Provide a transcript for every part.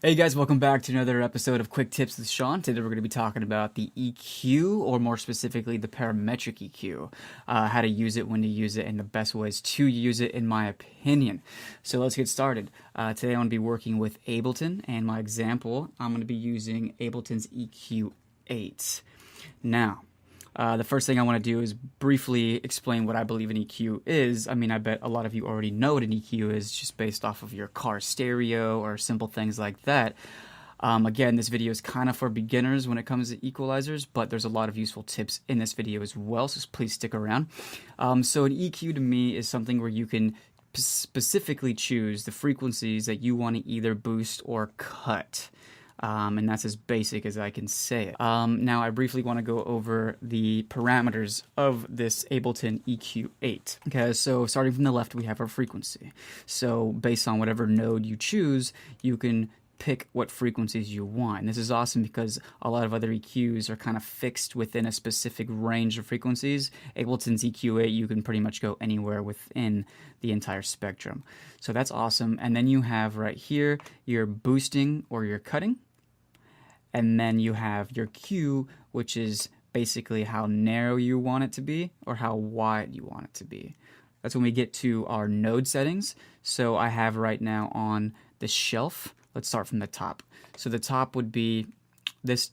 Hey guys, welcome back to another episode of Quick Tips with Sean. Today we're going to be talking about the EQ, or more specifically the parametric EQ, how to use it, when to use it, and the best ways to use it in my opinion. So let's get started. Today I'm going to be working with Ableton, and my example, I'm going to be using Ableton's EQ8. Now, the first thing I want to do is briefly explain what I believe an EQ is. I mean, I bet a lot of you already know what an EQ is just based off of your car stereo or simple things like that. Again, this video is kind of for beginners when it comes to equalizers, but there's a lot of useful tips in this video as well, so please stick around. So an EQ to me is something where you can specifically choose the frequencies that you want to either boost or cut. And that's as basic as I can say it. Now I briefly want to go over the parameters of this Ableton EQ8. Okay, so starting from the left, we have our frequency. So based on whatever node you choose, you can pick what frequencies you want. And this is awesome because a lot of other EQs are kind of fixed within a specific range of frequencies. Ableton's EQ8, you can pretty much go anywhere within the entire spectrum. So that's awesome. And then you have right here your boosting or your cutting. And then you have your Q, which is basically how narrow you want it to be or how wide you want it to be. That's when we get to our node settings. So I have right now on the shelf. Let's start from the top. So the top would be this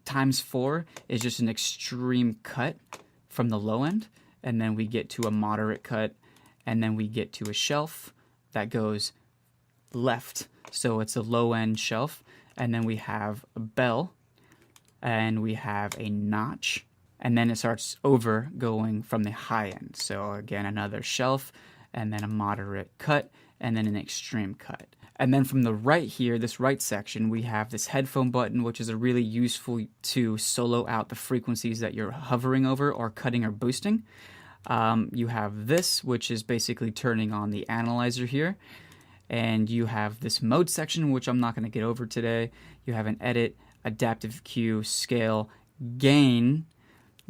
×4 is just an extreme cut from the low end. And then we get to a moderate cut. And then we get to a shelf that goes left. So it's a low end shelf. And then we have a bell, and we have a notch, and then it starts over going from the high end. So again, another shelf, and then a moderate cut, and then an extreme cut. And then from the right here, this right section, we have this headphone button, which is a really useful to solo out the frequencies that you're hovering over or cutting or boosting. You have this, which is basically turning on the analyzer here. And you have this mode section, which I'm not going to get over today. You have an edit, adaptive cue, scale, gain.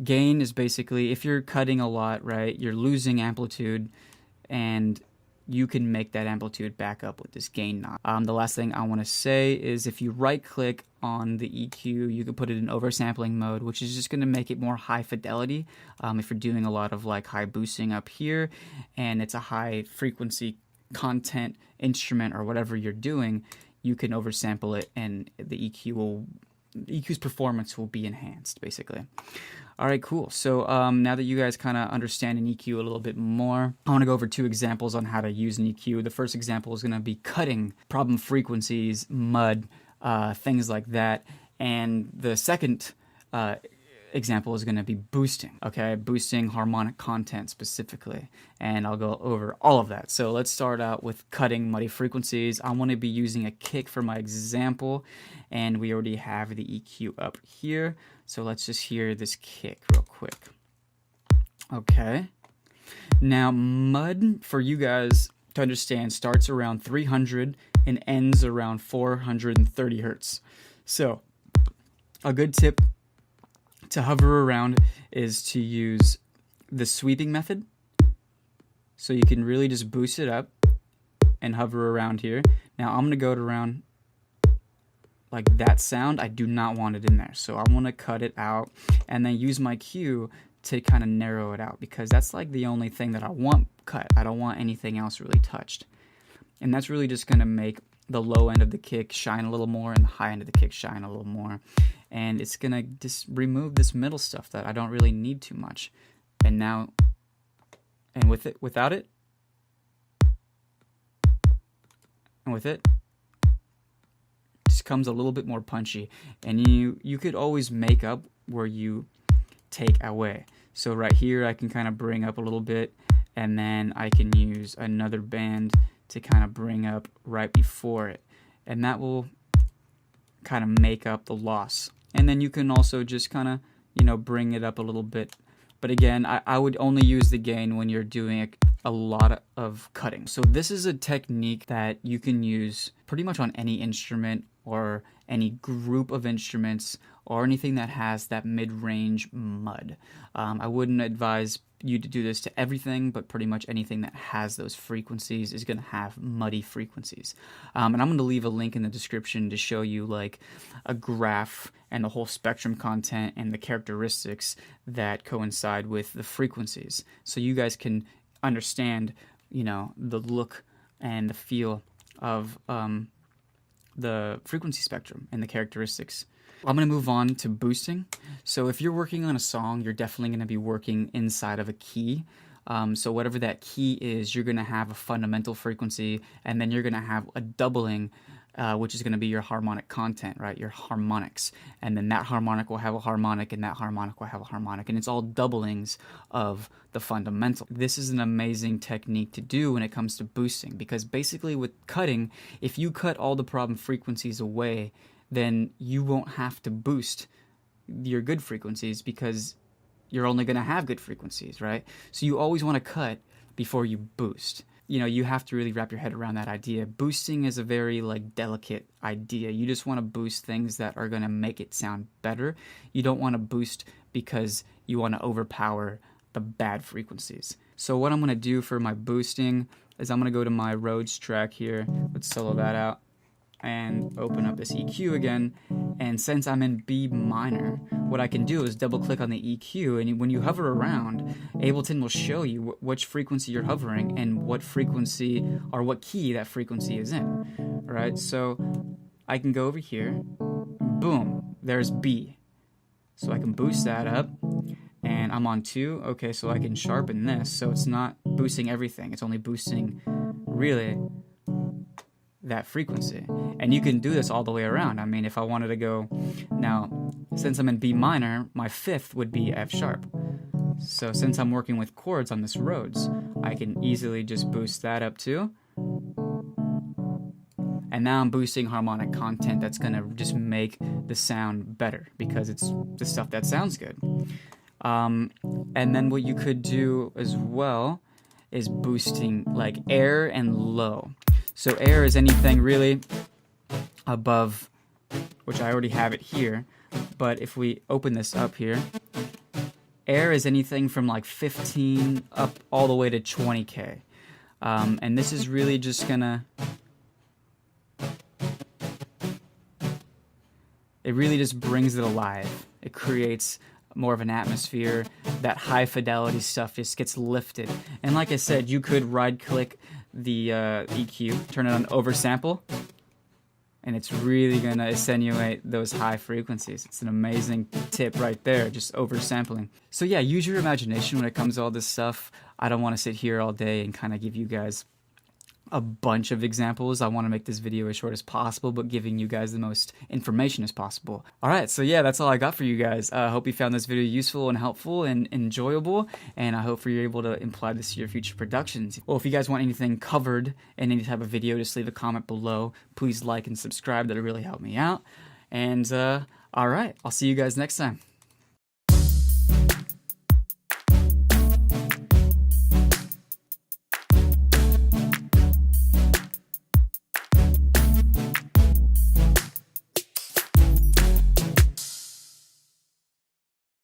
Gain is basically if you're cutting a lot, right, you're losing amplitude, and you can make that amplitude back up with this gain knob. The last thing I want to say is if you right click on the EQ, you can put it in oversampling mode, which is just going to make it more high fidelity. If you're doing a lot of like high boosting up here and it's a high frequency content instrument or whatever you're doing, you can oversample it and the EQ's performance will be enhanced basically. All right, cool. So now that you guys kind of understand an EQ a little bit more, I want to go over two examples on how to use an EQ. The first example is going to be cutting problem frequencies, mud, things like that. And the second example is going to be boosting, okay? Boosting harmonic content specifically, and I'll go over all of that. So let's start out with cutting muddy frequencies. I want to be using a kick for my example, and we already have the EQ up here. So let's just hear this kick real quick. Okay. Now, mud, for you guys to understand, starts around 300 and ends around 430 hertz. So a good tip to hover around is to use the sweeping method. So you can really just boost it up and hover around here. Now I'm going to go around like that sound. I do not want it in there. So I want to cut it out and then use my cue to kind of narrow it out because that's like the only thing that I want cut. I don't want anything else really touched. And that's really just going to make the low end of the kick shine a little more and the high end of the kick shine a little more. And it's going to just remove this middle stuff that I don't really need too much. And now, and with it, without it, and with it, just comes a little bit more punchy. And you could always make up where you take away. So right here, I can kind of bring up a little bit, and then I can use another band to kind of bring up right before it. And that will kind of make up the loss. And then you can also just kind of, bring it up a little bit. But again, I would only use the gain when you're doing a lot of cutting. So this is a technique that you can use pretty much on any instrument or any group of instruments or anything that has that mid-range mud. I wouldn't advise you to do this to everything, but pretty much anything that has those frequencies is going to have muddy frequencies. And I'm going to leave a link in the description to show you like a graph and the whole spectrum content and the characteristics that coincide with the frequencies. So you guys can understand, the look and the feel of the frequency spectrum and the characteristics. I'm going to move on to boosting. So if you're working on a song, you're definitely going to be working inside of a key. So whatever that key is, you're going to have a fundamental frequency, and then you're going to have a doubling, which is going to be your harmonic content, right? Your harmonics. And then that harmonic will have a harmonic, and that harmonic will have a harmonic. And it's all doublings of the fundamental. This is an amazing technique to do when it comes to boosting, because basically with cutting, if you cut all the problem frequencies away, then you won't have to boost your good frequencies because you're only going to have good frequencies, right? So you always want to cut before you boost. You have to really wrap your head around that idea. Boosting is a very delicate idea. You just want to boost things that are going to make it sound better. You don't want to boost because you want to overpower the bad frequencies. So what I'm going to do for my boosting is I'm going to go to my Rhodes track here. Let's solo that out and open up this EQ again. And since I'm in B minor, what I can do is double click on the EQ, and when you hover around, Ableton will show you which frequency you're hovering and what frequency or what key that frequency is in, right? So I can go over here, boom, there's B. So I can boost that up, and I'm on 2. Okay, so I can sharpen this, so it's not boosting everything, it's only boosting really that frequency. And you can do this all the way around. I mean, if I wanted to go, now, since I'm in B minor, my 5th would be F sharp. So since I'm working with chords on this Rhodes, I can easily just boost that up too. And now I'm boosting harmonic content that's gonna just make the sound better because it's the stuff that sounds good. And then what you could do as well is boosting like air and low. So air is anything really above, which I already have it here, but if we open this up here, air is anything from like 15 up all the way to 20K. And this is really just gonna, it really just brings it alive. It creates more of an atmosphere. That high fidelity stuff just gets lifted. And like I said, you could right click the EQ, turn it on oversample, and it's really gonna attenuate those high frequencies. It's an amazing tip right there, just oversampling. So yeah, use your imagination when it comes to all this stuff. I don't want to sit here all day and kind of give you guys a bunch of examples. I want to make this video as short as possible, but giving you guys the most information as possible. All right, so yeah, that's all I got for you guys. I hope you found this video useful and helpful and enjoyable, and I hope you're able to apply this to your future productions. Well, if you guys want anything covered in any type of video, just leave a comment below. Please like and subscribe. That'll really help me out. And all right, I'll see you guys next time.